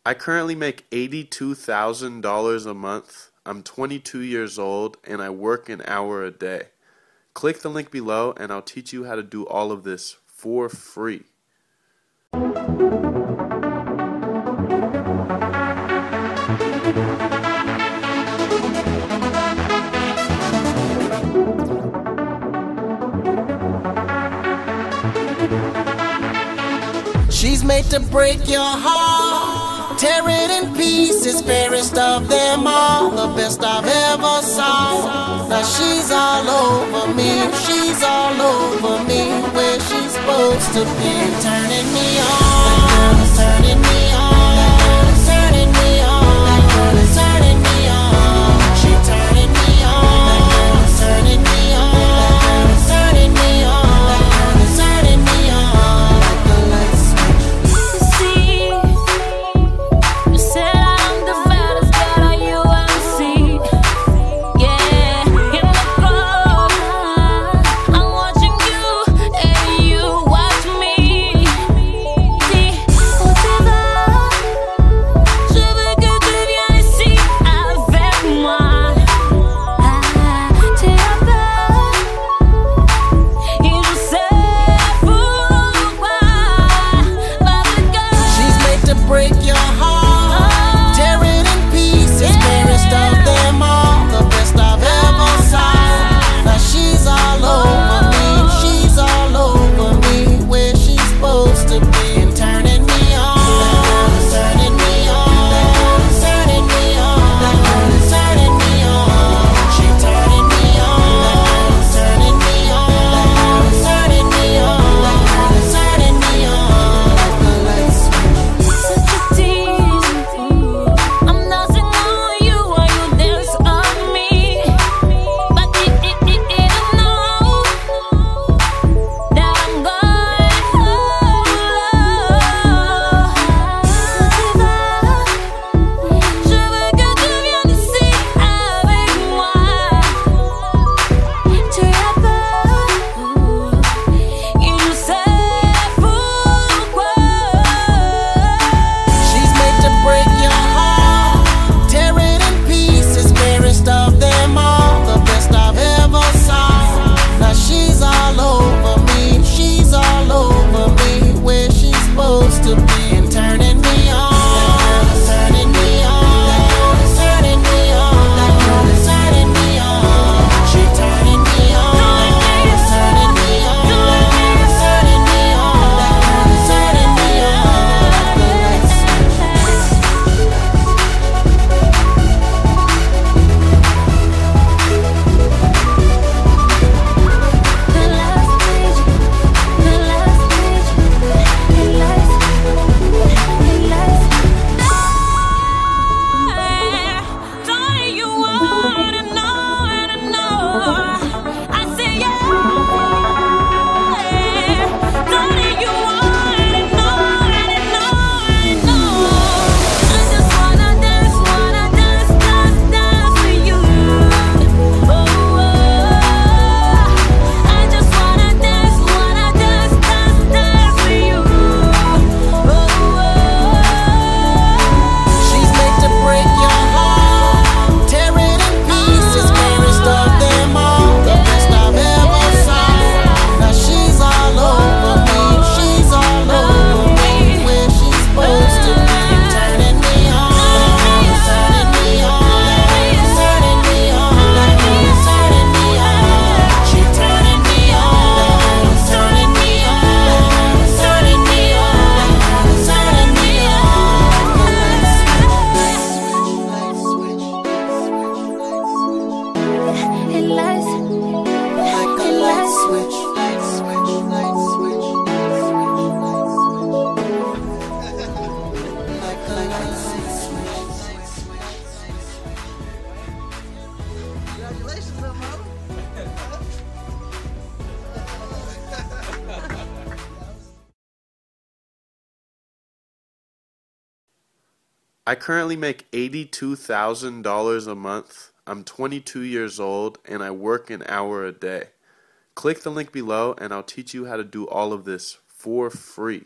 I currently make $82,000 a month. I'm 22 years old and I work an hour a day. Click the link below and I'll teach you how to do all of this for free. She's made to break your heart, tear it in pieces, fairest of them all, the best I've ever saw. Now she's all over me, she's all over me, where she's supposed to be, turning me on, turning me on, turning me on, turning me on, she turning me on, turning me on, turning me on, turning me on. I currently make $82,000 a month. I'm 22 years old and I work an hour a day. Click the link below and I'll teach you how to do all of this for free.